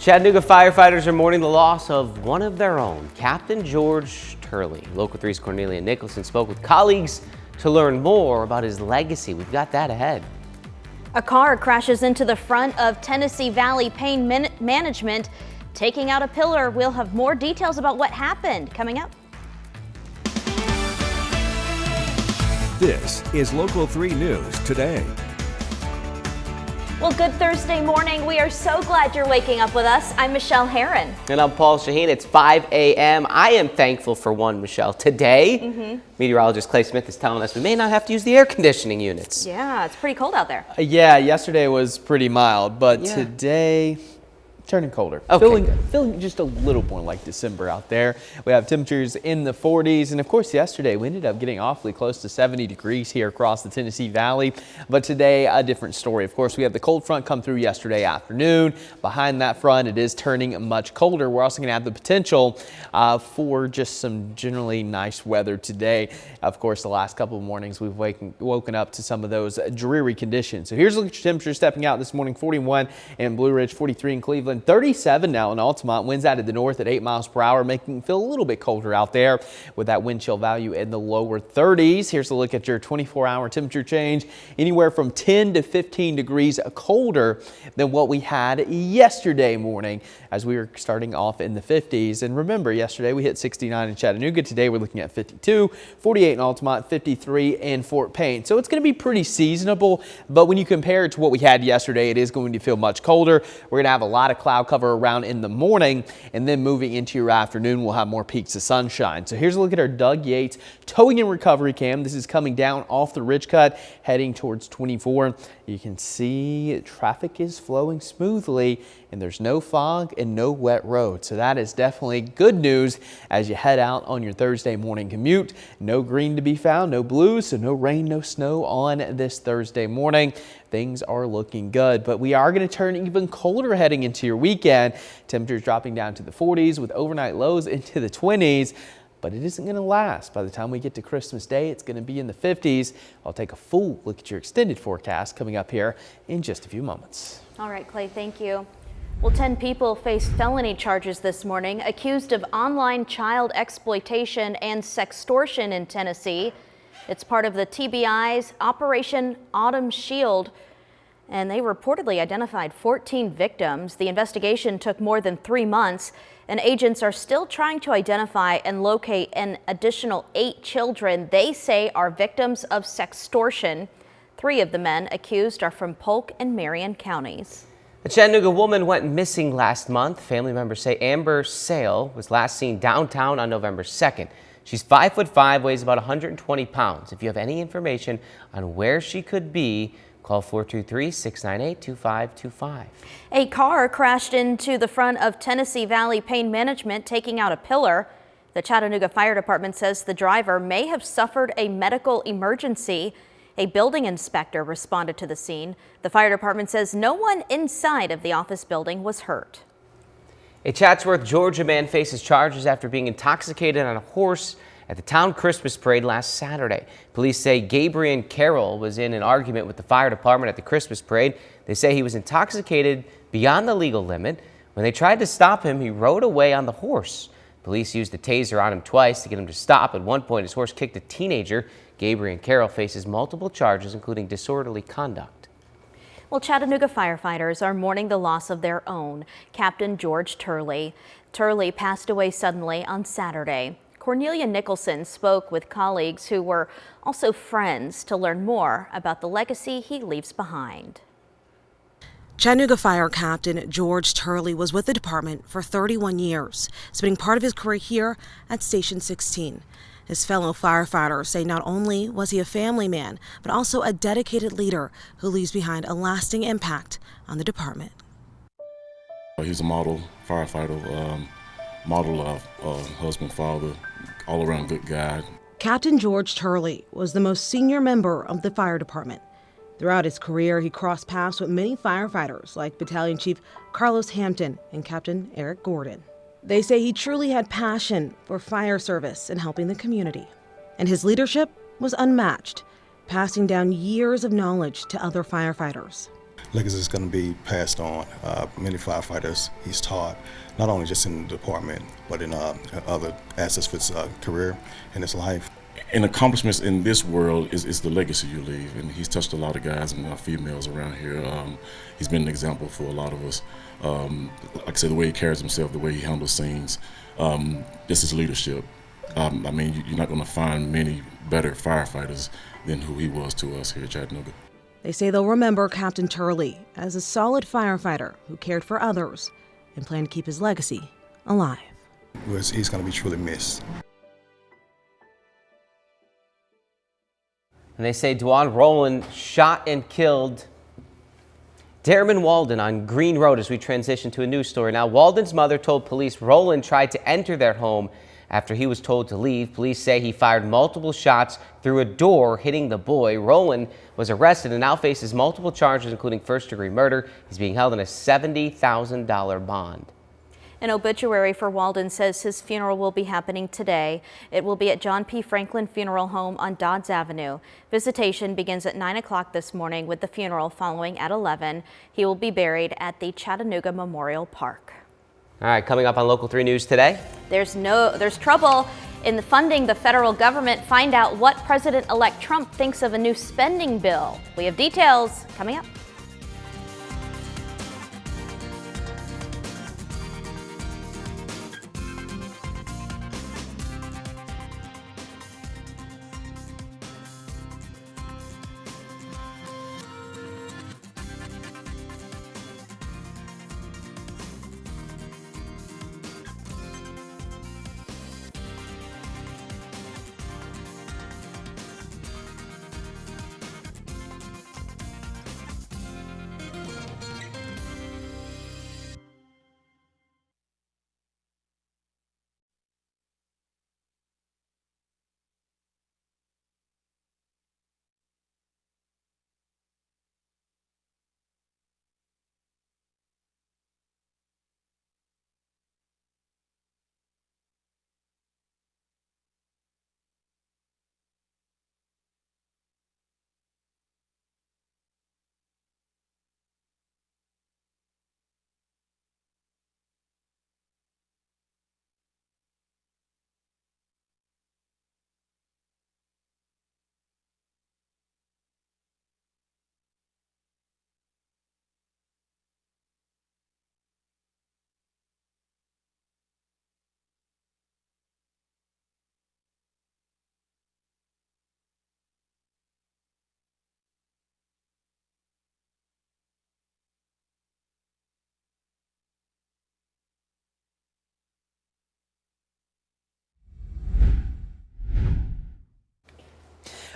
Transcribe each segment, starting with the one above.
Chattanooga firefighters are mourning the loss of one of their own, Captain George Turley. Local 3's Cornelia Nicholson spoke with colleagues to learn more about his legacy. We've got that ahead. A car crashes into the front of Tennessee Valley Pain Management, taking out a pillar. We'll have more details about what happened coming up. This is Local 3 News Today. Well, good Thursday morning. We are so glad you're waking up with us. I'm Michelle Herron. And I'm Paul Shaheen. It's 5 a.m. I am thankful for one, Michelle. Today, meteorologist Clay Smith is telling us we may not have to use the air conditioning units. Yeah, it's pretty cold out there. Yeah, yesterday was pretty mild, but today turning colder. Okay, feeling just a little more like December out there. We have temperatures in the 40s, and of course yesterday we ended up getting awfully close to 70 degrees here across the Tennessee Valley. But today a different story. Of course, we have the cold front come through yesterday afternoon. Behind that front, it is turning much colder. We're also going to have the potential for just some generally nice weather today. Of course, the last couple of mornings we've woken up to some of those dreary conditions. So here's a look at your temperature stepping out this morning: 41 in Blue Ridge, 43 in Cleveland, 37 now in Altamont. Winds out of the north at 8 miles per hour, making it feel a little bit colder out there with that wind chill value in the lower 30s. Here's a look at your 24-hour temperature change: anywhere from 10 to 15 degrees colder than what we had yesterday morning as we were starting off in the 50s. And remember, yesterday we hit 69 in Chattanooga. Today we're looking at 52, 48 in Altamont, 53 in Fort Payne. So it's going to be pretty seasonable, but when you compare it to what we had yesterday, it is going to feel much colder. We're going to have a lot of cloud cover around in the morning, and then moving into your afternoon, we'll have more peaks of sunshine. So here's a look at our Doug Yates towing and recovery cam. This is coming down off the ridge cut, heading towards 24. You can see traffic is flowing smoothly, and there's no fog and no wet road. So that is definitely good news as you head out on your Thursday morning commute. No green to be found, no blues, so no rain, no snow on this Thursday morning. Things are looking good, but we are going to turn even colder heading into your weekend. Temperatures dropping down to the 40s with overnight lows into the 20s. But it isn't going to last. By the time we get to Christmas Day, it's going to be in the 50s. I'll take a full look at your extended forecast coming up here in just a few moments. All right, Clay, thank you. Well, 10 people faced felony charges this morning, accused of online child exploitation and sextortion in Tennessee. It's part of the TBI's Operation Autumn Shield, and they reportedly identified 14 victims. The investigation took more than 3 months, and agents are still trying to identify and locate an additional 8 children they say are victims of sextortion. 3 of the men accused are from Polk and Marion counties. A Chattanooga woman went missing last month. Family members say Amber Sale was last seen downtown on November 2nd. She's 5'5", weighs about 120 pounds. If you have any information on where she could be, call 423-698-2525. A car crashed into the front of Tennessee Valley Pain Management, taking out a pillar. The Chattanooga Fire Department says the driver may have suffered a medical emergency. A building inspector responded to the scene. The fire department says no one inside of the office building was hurt. A Chatsworth, Georgia man faces charges after being intoxicated on a horse at the town Christmas parade last Saturday. Police say Gabriel Carroll was in an argument with the fire department at the Christmas parade. They say he was intoxicated beyond the legal limit. When they tried to stop him, he rode away on the horse. Police used the taser on him twice to get him to stop. At one point, his horse kicked a teenager. Gabriel Carroll faces multiple charges, including disorderly conduct. Well, Chattanooga firefighters are mourning the loss of their own, Captain George Turley. Turley passed away suddenly on Saturday. Cornelia Nicholson spoke with colleagues who were also friends to learn more about the legacy he leaves behind. Chattanooga Fire Captain George Turley was with the department for 31 years, spending part of his career here at Station 16. His fellow firefighters say not only was he a family man, but also a dedicated leader who leaves behind a lasting impact on the department. He's a model firefighter, model husband, father, all-around good guy. Captain George Turley was the most senior member of the fire department. Throughout his career, he crossed paths with many firefighters like Battalion Chief Carlos Hampton and Captain Eric Gordon. They say he truly had passion for fire service and helping the community. And his leadership was unmatched, passing down years of knowledge to other firefighters. legacy is going to be passed on. Many firefighters he's taught, not only just in the department, but in other aspects of his career and his life. And accomplishments in this world is the legacy you leave. And he's touched a lot of guys and females around here. He's been an example for a lot of us. Like I said, the way he carries himself, the way he handles scenes, this is leadership. I mean, you're not going to find many better firefighters than who he was to us here at Chattanooga. They say they'll remember Captain Turley as a solid firefighter who cared for others and plan to keep his legacy alive. He's going to be truly missed. And they say Dwan Rowland shot and killed Darren Walden on Green Road as we transition to a news story. Now, Walden's mother told police Rowland tried to enter their home after he was told to leave. Police say he fired multiple shots through a door, hitting the boy. Rowland was arrested and now faces multiple charges, including first-degree murder. He's being held on a $70,000 bond. An obituary for Walden says his funeral will be happening today. It will be at John P. Franklin Funeral Home on Dodds Avenue. Visitation begins at 9 o'clock this morning, with the funeral following at 11. He will be buried at the Chattanooga Memorial Park. All right, coming up on Local 3 News today. There's trouble in the funding the federal government. Find out what President-elect Trump thinks of a new spending bill. We have details coming up.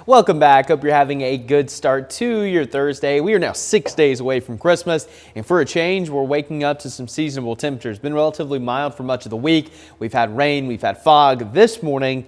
Welcome back. Hope you're having a good start to your Thursday. We are now 6 days away from Christmas, and for a change, we're waking up to some seasonable temperatures. Been relatively mild for much of the week. We've had rain, we've had fog. This morning,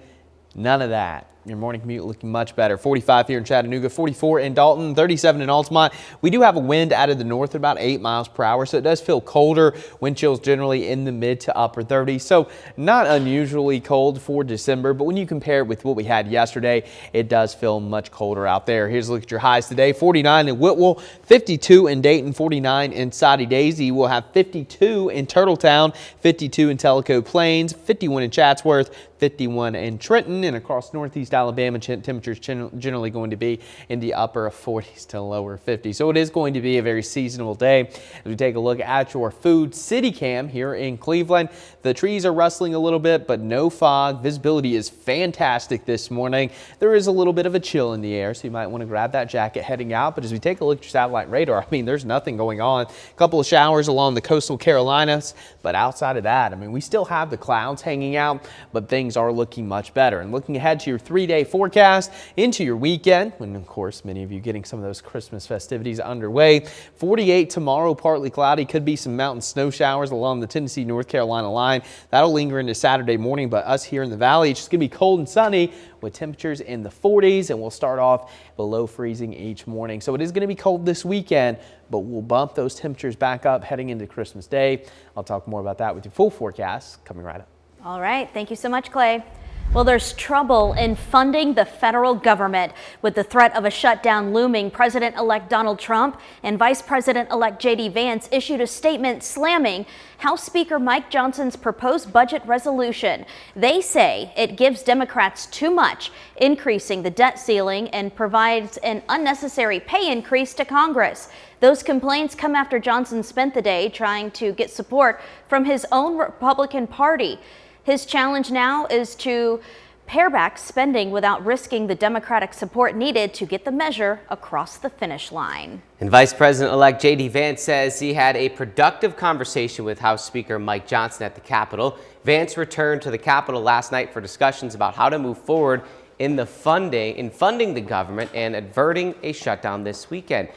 none of that. Your morning commute looking much better. 45 here in Chattanooga, 44 in Dalton, 37 in Altamont. We do have a wind out of the north at about 8 miles per hour, so it does feel colder. Wind chills generally in the mid to upper 30s, so not unusually cold for December, but when you compare it with what we had yesterday, it does feel much colder out there. Here's a look at your highs today. 49 in Whitwell, 52 in Dayton, 49 in Soddy Daisy. We'll have 52 in Turtletown, 52 in Tellico Plains, 51 in Chatsworth, 51 in Trenton, and across northeast Alabama, temperatures generally going to be in the upper 40s to lower 50s. So it is going to be a very seasonable day. As we take a look at your Food City Cam here in Cleveland, the trees are rustling a little bit, but no fog. Visibility is fantastic this morning. There is a little bit of a chill in the air, so you might want to grab that jacket heading out. But as we take a look at your satellite radar, I mean, there's nothing going on. A couple of showers along the coastal Carolinas, but outside of that, I mean, we still have the clouds hanging out, but things are looking much better. And looking ahead to your 3-day forecast into your weekend, when of course many of you getting some of those Christmas festivities underway. 48 tomorrow, partly cloudy, could be some mountain snow showers along the Tennessee North Carolina line. That'll linger into Saturday morning, but us here in the valley, it's just gonna be cold and sunny with temperatures in the 40s, and we'll start off below freezing each morning. So it is going to be cold this weekend, but we'll bump those temperatures back up heading into Christmas Day. I'll talk more about that with your full forecast coming right up. All right. Thank you so much, Clay. Well, there's trouble in funding the federal government. With the threat of a shutdown looming, President-elect Donald Trump and Vice President-elect J.D. Vance issued a statement slamming House Speaker Mike Johnson's proposed budget resolution. They say it gives Democrats too much, increasing the debt ceiling and provides an unnecessary pay increase to Congress. Those complaints come after Johnson spent the day trying to get support from his own Republican Party. His challenge now is to pare back spending without risking the Democratic support needed to get the measure across the finish line. And Vice President-elect J.D. Vance says he had a productive conversation with House Speaker Mike Johnson at the Capitol. Vance returned to the Capitol last night for discussions about how to move forward in funding the government and averting a shutdown this weekend.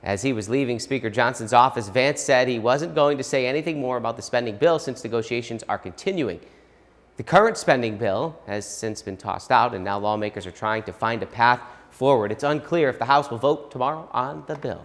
As he was leaving Speaker Johnson's office, Vance said he wasn't going to say anything more about the spending bill since negotiations are continuing. The current spending bill has since been tossed out, and now lawmakers are trying to find a path forward. It's unclear if the House will vote tomorrow on the bill.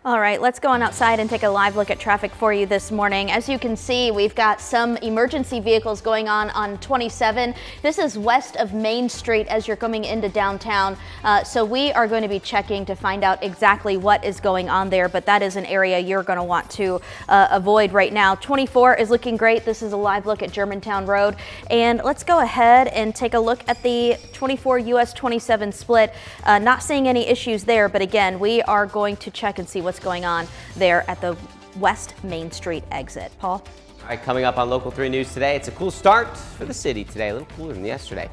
All right, let's go on outside and take a live look at traffic for you this morning. As you can see, we've got some emergency vehicles going on 27. This is west of Main Street as you're coming into downtown. So we are going to be checking to find out exactly what is going on there, but that is an area you're going to want to avoid right now. 24 is looking great. This is a live look at Germantown Road. And let's go ahead and take a look at the 24 US 27 split. Not seeing any issues there, but again, we are going to check and see what's going on there at the West Main Street exit. Paul? All right, coming up on Local 3 News today, it's a cool start for the city today, a little cooler than yesterday.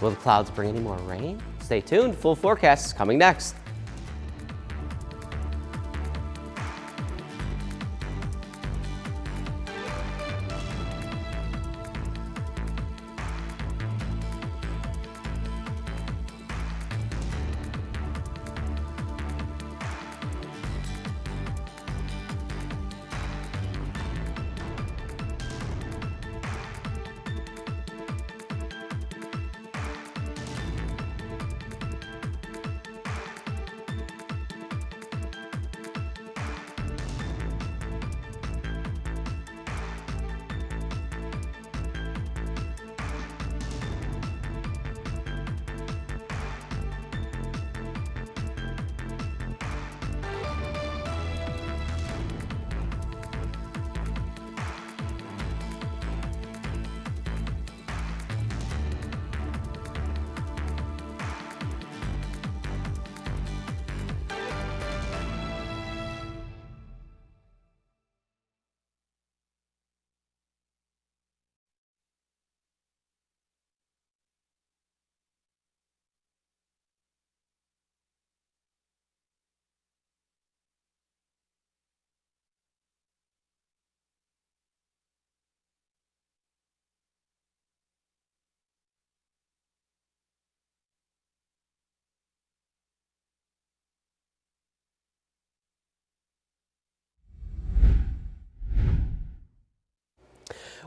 Will the clouds bring any more rain? Stay tuned. Full forecast is coming next.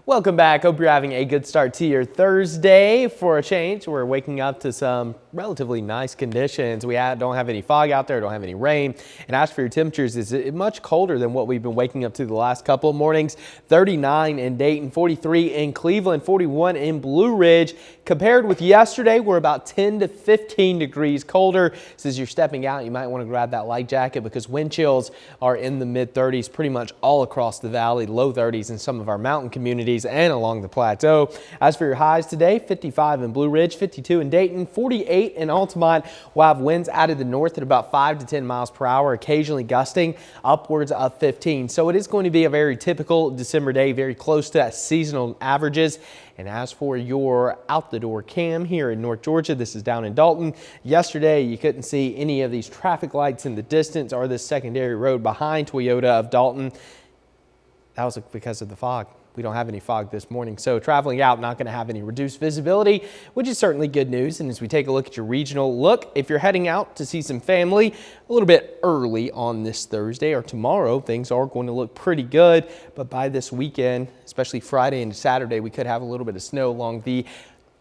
Welcome back. Hope you're having a good start to your Thursday. For a change, we're waking up to some relatively nice conditions. We don't have any fog out there, don't have any rain. And as for your temperatures, it's much colder than what we've been waking up to the last couple of mornings. 39 in Dayton, 43 in Cleveland, 41 in Blue Ridge. Compared with yesterday, we're about 10 to 15 degrees colder. So as you're stepping out, you might want to grab that light jacket because wind chills are in the mid 30s pretty much all across the valley, low 30s in some of our mountain communities and along the plateau. As for your highs today, 55 in Blue Ridge, 52 in Dayton, 48 in Altamont. We'll have winds out of the north at about 5 to 10 miles per hour, occasionally gusting upwards of 15. So it is going to be a very typical December day, very close to seasonal averages. And as for your out the door cam here in North Georgia, this is down in Dalton. Yesterday, you couldn't see any of these traffic lights in the distance or this secondary road behind Toyota of Dalton. That was because of the fog. We don't have any fog this morning, so traveling out not going to have any reduced visibility, which is certainly good news. And as we take a look at your regional look, if you're heading out to see some family a little bit early on this Thursday or tomorrow, things are going to look pretty good. But by this weekend, especially Friday and Saturday, we could have a little bit of snow along the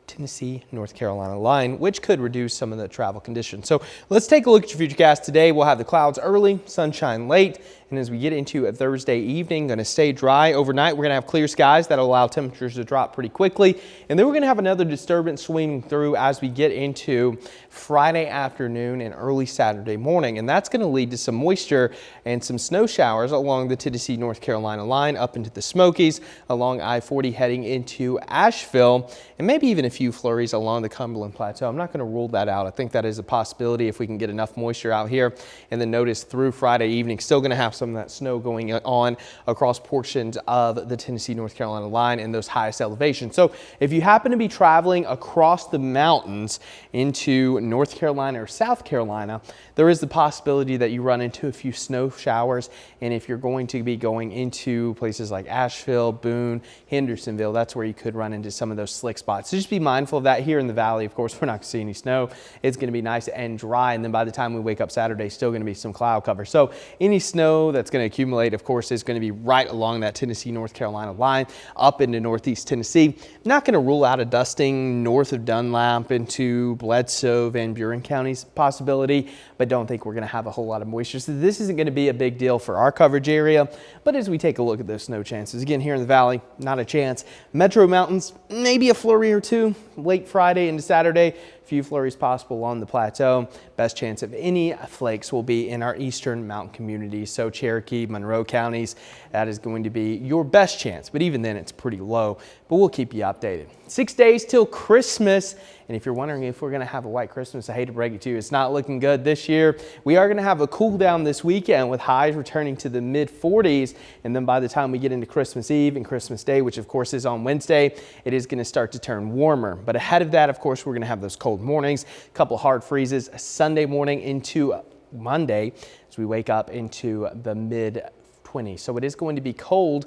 Tennessee, North Carolina line, which could reduce some of the travel conditions. So let's take a look at your futurecast today. We'll have the clouds early, sunshine late, And as we get into a Thursday evening, going to stay dry overnight. We're going to have clear skies that allow temperatures to drop pretty quickly. And then we're going to have another disturbance swinging through as we get into Friday afternoon and early Saturday morning. And that's going to lead to some moisture and some snow showers along the Tennessee, North Carolina line up into the Smokies, along I-40 heading into Asheville, and maybe even a few flurries along the Cumberland Plateau. I'm not going to rule that out. I think that is a possibility if we can get enough moisture out here. And then notice through Friday evening, still going to have some of that snow going on across portions of the Tennessee, North Carolina line and those highest elevations. So if you happen to be traveling across the mountains into North Carolina or South Carolina, there is the possibility that you run into a few snow showers. And if you're going to be going into places like Asheville, Boone, Hendersonville, that's where you could run into some of those slick spots. So just be mindful of that. Here in the valley, of course, we're not going to see any snow. It's going to be nice and dry. And then by the time we wake up Saturday, still going to be some cloud cover. So any snow that's going to accumulate, of course, is going to be right along that Tennessee, North Carolina line up into Northeast Tennessee. Not going to rule out a dusting north of Dunlap into Bledsoe, Van Buren counties possibility, but don't think we're going to have a whole lot of moisture. So this isn't going to be a big deal for our coverage area. But as we take a look at those snow chances, again, here in the valley, not a chance. Metro Mountains, maybe a flurry or two late Friday into Saturday. Few flurries possible on the plateau. Best chance of any flakes will be in our eastern mountain communities. So Cherokee, Monroe counties, that is going to be your best chance. But even then, it's pretty low. But we'll keep you updated. 6 days till Christmas. And if you're wondering if we're going to have a white Christmas, I hate to break it to you, it's not looking good this year. We are going to have a cool down this weekend with highs returning to the mid 40s. And then by the time we get into Christmas Eve and Christmas Day, which of course is on Wednesday, it is going to start to turn warmer. But ahead of that, of course, we're going to have those cold mornings, a couple hard freezes Sunday morning into Monday as we wake up into the mid 20s. So it is going to be cold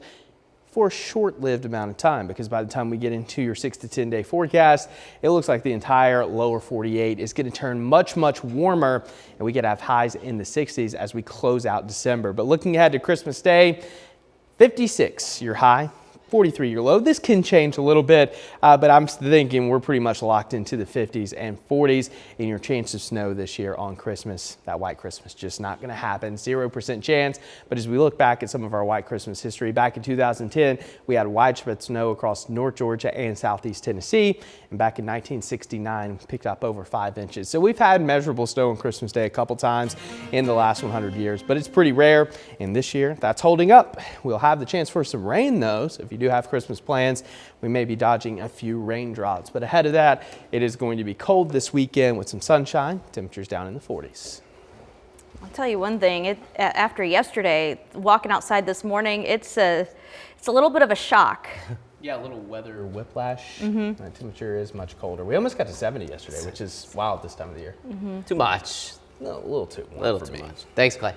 for a short-lived amount of time, because by the time we get into your 6 to 10 day forecast, it looks like the entire lower 48 is going to turn much warmer, and we could have highs in the 60s as we close out December. But looking ahead to Christmas Day, 56 your high, 43 your low. This can change a little bit, but I'm thinking we're pretty much locked into the 50s and 40s. And your chance of snow this year on Christmas, that white Christmas, just not going to happen. 0% chance. But as we look back at some of our white Christmas history, back in 2010, we had widespread snow across North Georgia and Southeast Tennessee. And back in 1969, picked up over 5 inches. So we've had measurable snow on Christmas Day a couple times in the last 100 years, but it's pretty rare. And this year, that's holding up. We'll have the chance for some rain, though. So if you do have Christmas plans, we may be dodging a few raindrops. But ahead of that, it is going to be cold this weekend with some sunshine, temperatures down in the 40s. I'll tell you one thing, after yesterday, walking outside this morning, it's a little bit of a shock. Yeah, a little weather whiplash. The temperature is much colder. We almost got to 70 yesterday, which is wild this time of the year. Too much. No, a little too warm A little for too me. much. Thanks, Clay.